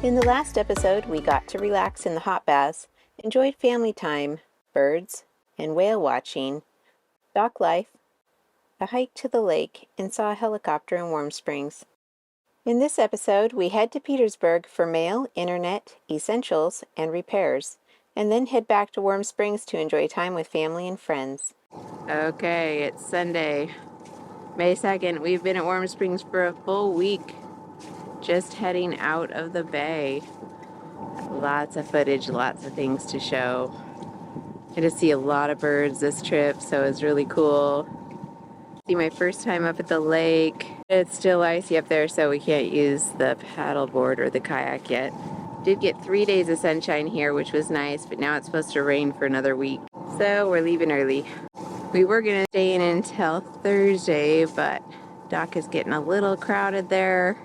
In the last episode, we got to relax in the hot baths, enjoyed family time, birds, and whale watching, dock life, a hike to the lake, and saw a helicopter in Warm Springs. In this episode, we head to Petersburg for mail, internet, essentials, and repairs, and then head back to Warm Springs to enjoy time with family and friends. Okay, it's Sunday, May 2nd. We've been at Warm Springs for a full week, just heading out of the bay. Lots of footage, lots of things to show. I had to see a lot of birds this trip, so it was really cool. See my first time up at the lake. It's still icy up there, so we can't use the paddleboard or the kayak yet. Did get 3 days of sunshine here, which was nice, but now it's supposed to rain for another week. So we're leaving early. We were gonna stay in until Thursday, but dock is getting a little crowded there.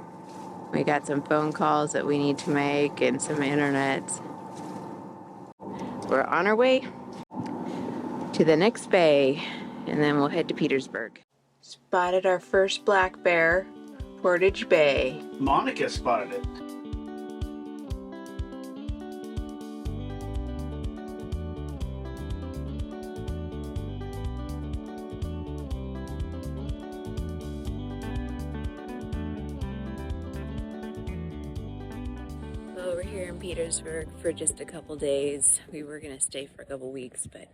We got some phone calls that we need to make and some internet. We're on our way to the next bay, and then we'll head to Petersburg. Spotted our first black bear, Portage Bay. Monica spotted it. Well, we're here in Petersburg for just a couple days. We were gonna stay for a couple weeks, but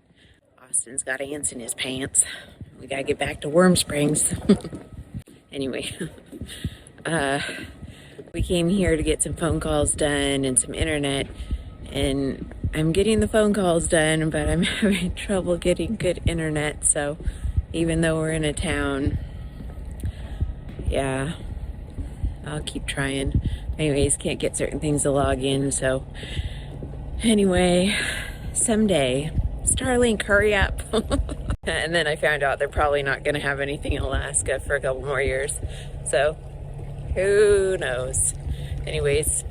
Austin's got ants in his pants. We gotta get back to Warm Springs. Anyway, we came here to get some phone calls done and some internet, and I'm getting the phone calls done, but I'm having trouble getting good internet, so even though we're in a town, yeah, I'll keep trying. Anyways, can't get certain things to log in, so anyway, someday, Starlink, hurry up. And then I found out they're probably not going to have anything in Alaska for a couple more years, so who knows. Anyways,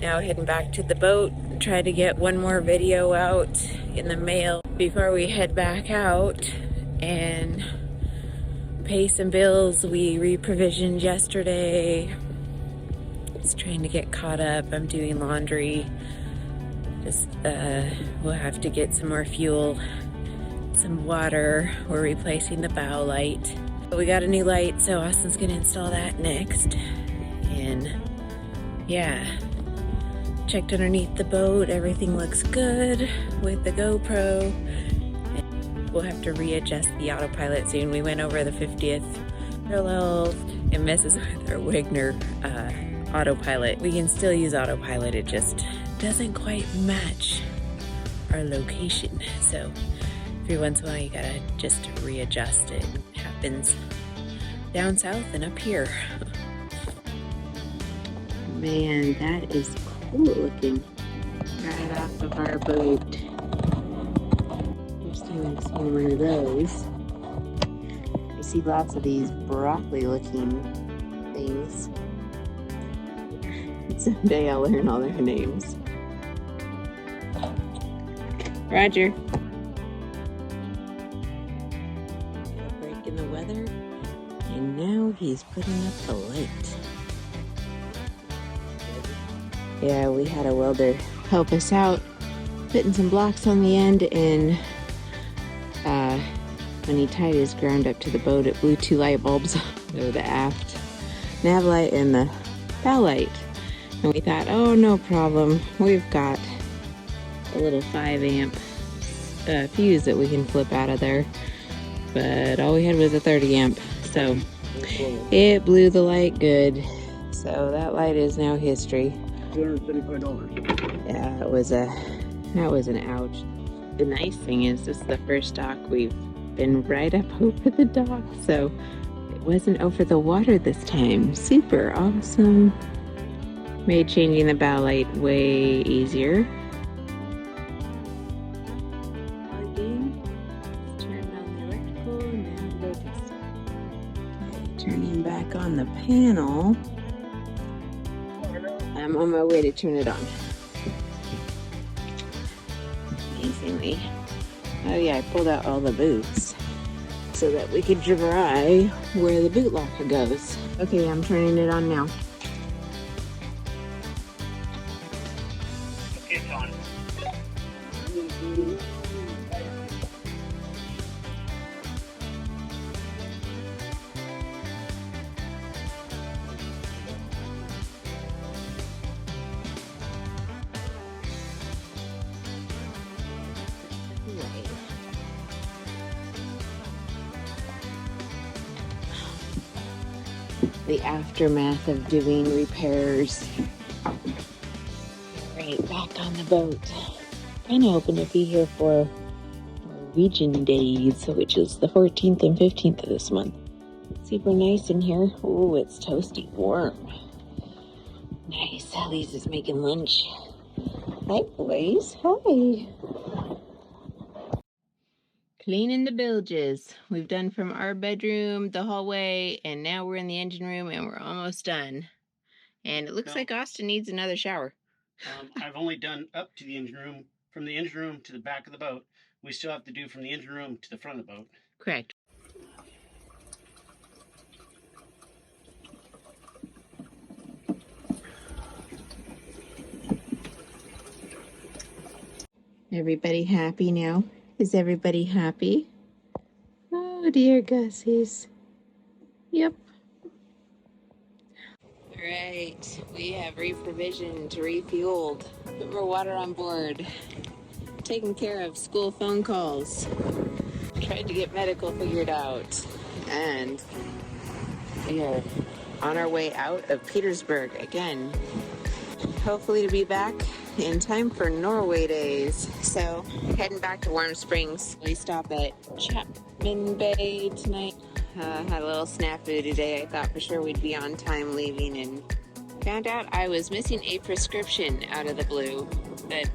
now heading back to the boat, try to get one more video out in the mail before we head back out and pay some bills we re-provisioned yesterday. Just trying to get caught up. I'm doing laundry. Just we'll have to get some more fuel, some water. We're replacing the bow light. But we got a new light, so Austin's gonna install that next. And yeah, checked underneath the boat. Everything looks good with the GoPro. And we'll have to readjust the autopilot soon. We went over the 50th parallel. It messes with our Wagner autopilot. We can still use autopilot, it just doesn't quite match our location. So every once in a while you gotta just readjust it. It happens down south and up here. Man, that is cool looking. Right off of our boat. First time I've seen one of those. I see lots of these broccoli looking things. Someday I'll learn all their names. Roger. A break in the weather, and now he's putting up the light. Yeah, we had a welder help us out, putting some blocks on the end, and when he tied his ground up to the boat, it blew 2 light bulbs. So the aft nav light and the bow light. And we thought, oh, no problem. We've got a little 5 amp fuse that we can flip out of there. But all we had was a 30 amp. So it blew the light good. So that light is now history. $235. Yeah, that was an ouch. The nice thing is this is the first dock we've been right up over the dock. So it wasn't over the water this time. Super awesome. Made changing the bow light way easier. Plugged in, turned on the electrical, and now we'll just turning back on the panel. I'm on my way to turn it on. Amazingly. Oh yeah, I pulled out all the boots so that we could dry where the boot locker goes. Okay, I'm turning it on now. It's on. The aftermath of doing repairs. Right, back on the boat. Kind of hoping to be here for Norwegian days, which is the 14th and 15th of this month. Super nice in here. Oh, it's toasty warm. Nice. Alise is making lunch. Hi, boys. Hi. Cleaning the bilges. We've done from our bedroom, the hallway, and now we're in the engine room and we're almost done. And it looks like Austin needs another shower. I've only done up to the engine room, from the engine room to the back of the boat. We still have to do from the engine room to the front of the boat. Correct. Everybody happy now? Is everybody happy? Oh dear Gussies. Yep. Alright, we have reprovisioned, refueled, put more water on board, taken care of school phone calls, tried to get medical figured out, and we are on our way out of Petersburg again. Hopefully to be back in time for Norway days. So heading back to Warm Springs. We stop at Chapin Bay tonight. Had a little snafu today. I thought for sure we'd be on time leaving and found out I was missing a prescription out of the blue that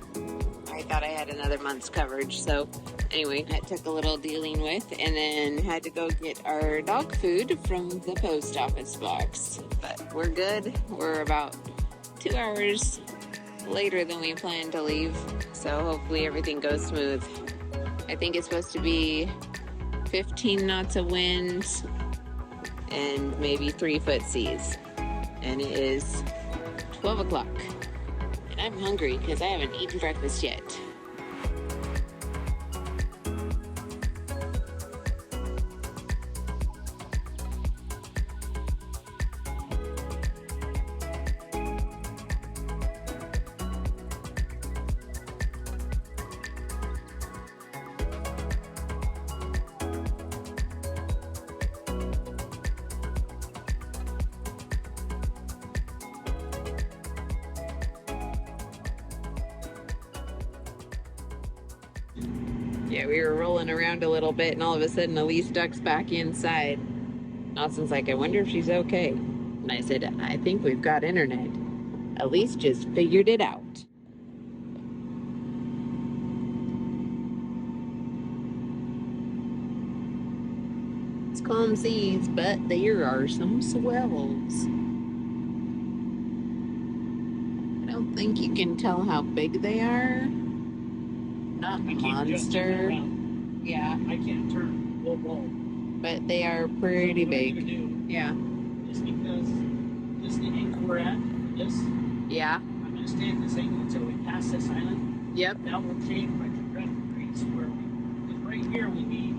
I thought I had another month's coverage. So anyway, that took a little dealing with, and then had to go get our dog food from the post office box. But we're good. We're about 2 hours later than we planned to leave, so hopefully everything goes smooth. I think it's supposed to be 15 knots of wind and maybe 3-foot seas, and it is 12 o'clock and I'm hungry because I haven't eaten breakfast yet. Yeah, we were rolling around a little bit, and all of a sudden Alise ducks back inside. Austin's like, I wonder if she's okay. And I said, I think we've got internet. Alise just figured it out. It's calm seas, but there are some swells. I don't think you can tell how big they are. Not monster. Yeah. I can't turn. We'll roll. But they are pretty big. Yeah. Just because this is the angle we're at, this. Yeah. I'm going to stay at this angle until we pass this island. Yep. Now we'll change by 2 degrees where because right here we be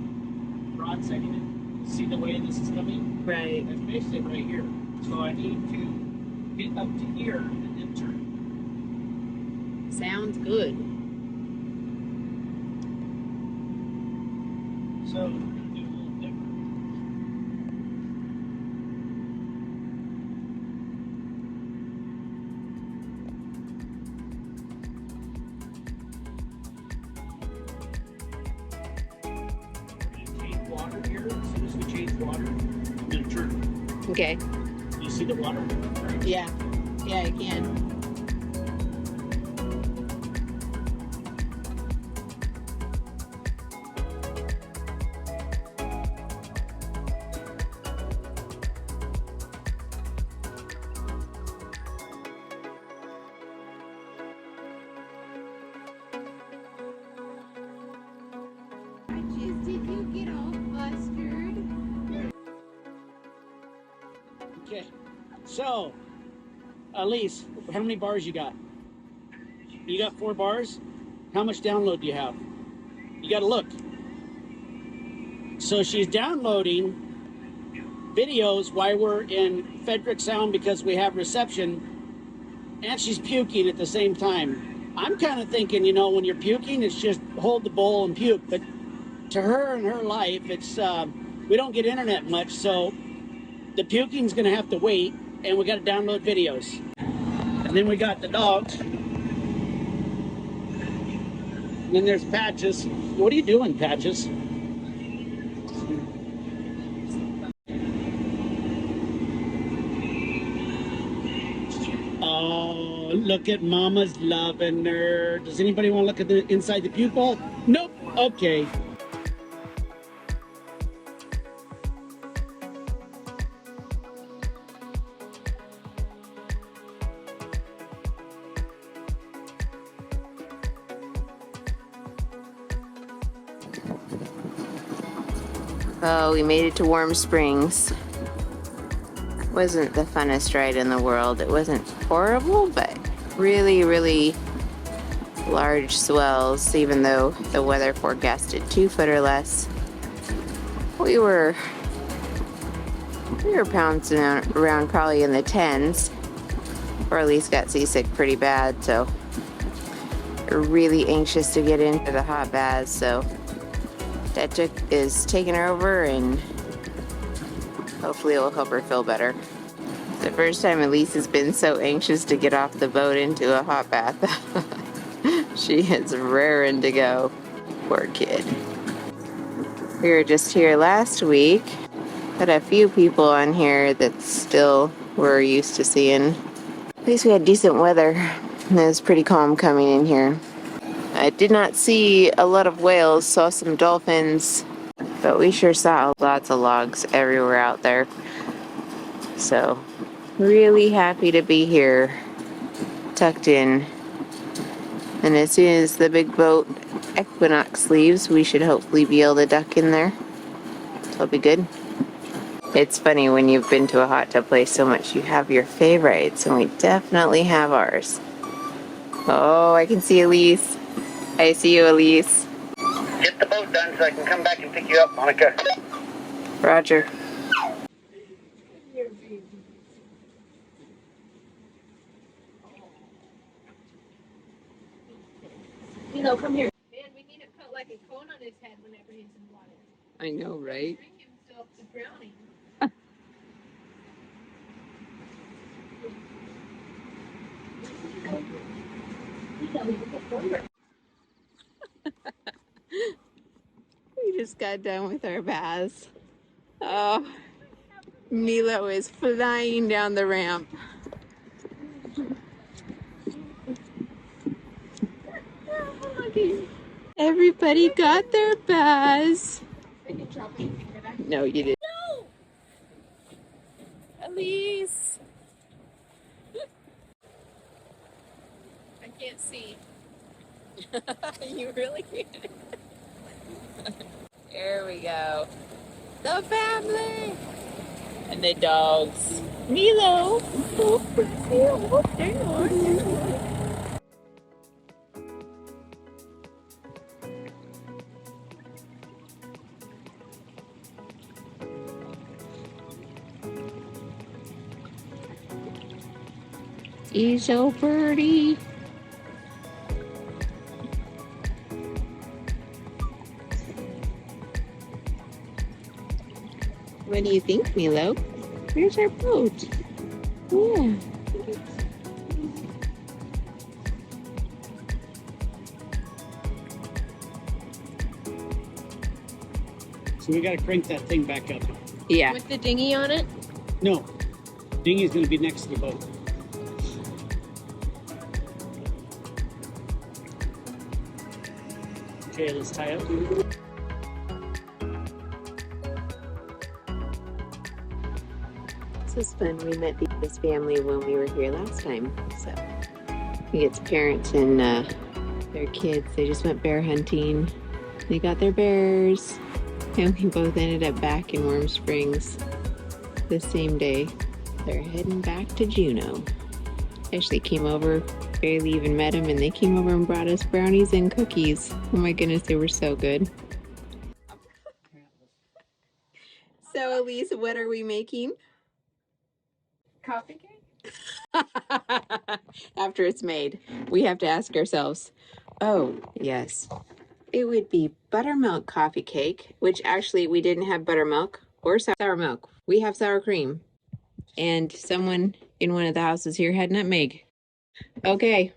broadsiding it. See the way this is coming? Right. That's basically right here. So I need to get up to here and then turn. Sounds good. So we're going to do a little different. We're going to change water here. As soon as we change water, we're going to turn. Okay. You see the water? Right? Yeah. Yeah, I can. Did you get all flustered? Okay. So, Alise, how many bars you got? You got 4 bars? How much download do you have? You got to look. So she's downloading videos while we're in Frederick Sound because we have reception, and she's puking at the same time. I'm kind of thinking, you know, when you're puking, it's just hold the bowl and puke. But to her and her life, it's we don't get internet much, so the puking's going to have to wait, and we got to download videos. And then we got the dogs. And then there's Patches. What are you doing, Patches? Oh, look at Mama's loving her. Does anybody want to look at the inside the puke bowl? Nope. Okay. Oh, we made it to Warm Springs. Wasn't the funnest ride in the world. It wasn't horrible, but really, really large swells, even though the weather forecasted 2 foot or less. We were pouncing around probably in the 10s, or at least got seasick pretty bad, so we're really anxious to get into the hot baths, so that is taking her over, and hopefully it will help her feel better. The first time Alise has been so anxious to get off the boat into a hot bath. She is raring to go. Poor kid. We were just here last week. Had a few people on here that still we're used to seeing. At least we had decent weather. And it was pretty calm coming in here. I did not see a lot of whales, saw some dolphins, but we sure saw lots of logs everywhere out there. So, really happy to be here, tucked in. And as soon as the big boat Equinox leaves, we should hopefully be able to duck in there. That'll be good. It's funny when you've been to a hot tub place so much, you have your favorites, and we definitely have ours. Oh, I can see Alise. I see you, Alise. Get the boat done so I can come back and pick you up, Monica. Roger. You know, come here. Man, we need to put like a cone on his head whenever he's in water. I know, right? Bring himself to drowning. We just got done with our baths. Oh, Milo is flying down the ramp. Everybody got their baths. No, you didn't. No! Alise! I can't see. You really can't. There we go. The family! And the dogs. Milo! Oh, there you are. He's so pretty. What do you think, Milo? Where's our boat? Yeah. So we got to crank that thing back up. Yeah. With the dinghy on it? No, dinghy's going to be next to the boat. Okay, let's tie up. This was fun. We met this family when we were here last time. So it's parents and their kids. They just went bear hunting. They got their bears. And we both ended up back in Warm Springs the same day. They're heading back to Juneau. Actually came over barely even met them, and they came over and brought us brownies and cookies. Oh my goodness, they were so good. So Alise, what are we making? Coffee cake? After it's made, we have to ask ourselves, oh, yes, it would be buttermilk coffee cake, which actually we didn't have buttermilk or sour milk. We have sour cream. And someone in one of the houses here had nutmeg. Okay,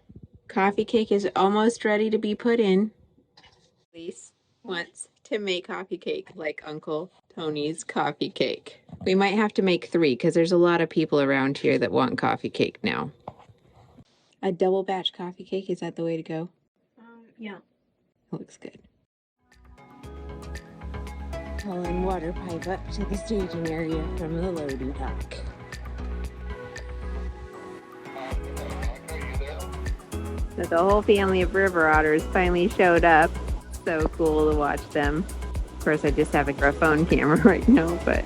coffee cake is almost ready to be put in. Alise wants to make coffee cake like Uncle Tony's coffee cake. We might have to make 3 because there's a lot of people around here that want coffee cake now. A double batch coffee cake, is that the way to go? Yeah. Looks good. Pulling water pipe up to the staging area from the loading dock. So the whole family of river otters finally showed up. So cool to watch them. Of course, I just have a phone camera right now, but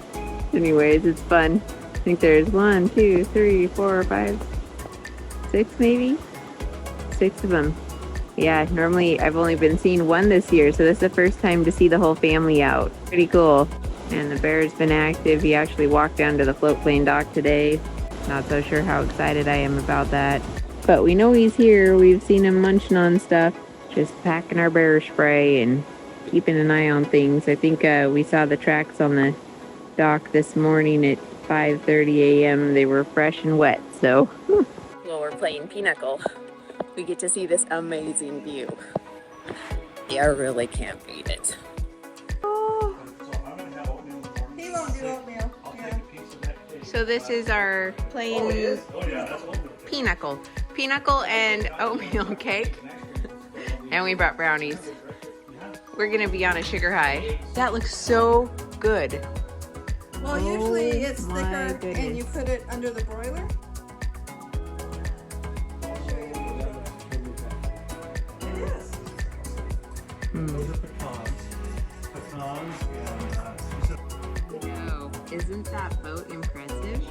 anyways, it's fun. I think there's 1, 2, 3, 4, 5, 6 maybe? 6 of them. Yeah, normally I've only been seeing 1 this year, so this is the first time to see the whole family out. Pretty cool. And the bear's been active. He actually walked down to the float plane dock today. Not so sure how excited I am about that. But we know he's here. We've seen him munching on stuff. Just packing our bear spray and keeping an eye on things. I think we saw the tracks on the dock this morning at 5:30 a.m. They were fresh and wet, so. Well, we're playing Pinochle. We get to see this amazing view. Yeah, I really can't beat it. Oh. He won't do oatmeal. Yeah. So this is our plain Pinochle. Pinochle and oatmeal cake. And we brought brownies. We're gonna be on a sugar high. That looks so good. Well, usually it's my thicker goodness. and you put it under the broiler. I'll show you. It is. Oh, isn't that boat impressive?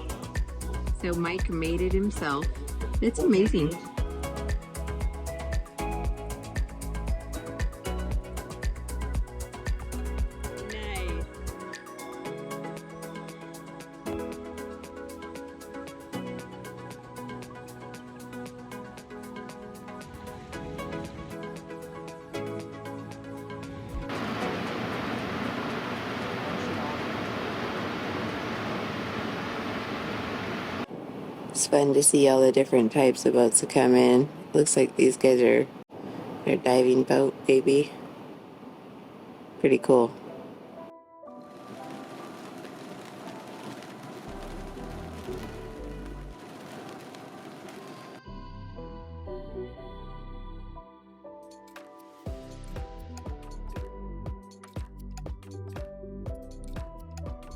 So Mike made it himself. It's amazing. Nice. It's fun to see all the different types of boats that come in. Looks like these guys are their diving boat, maybe. Pretty cool.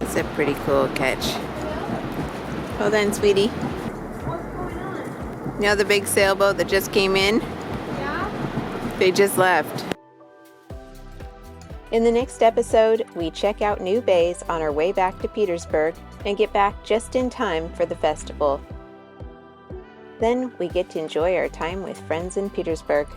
It's a pretty cool catch. Hold on, sweetie. What's going on? You know the big sailboat that just came in? Yeah? They just left. In the next episode, we check out new bays on our way back to Petersburg and get back just in time for the festival. Then we get to enjoy our time with friends in Petersburg.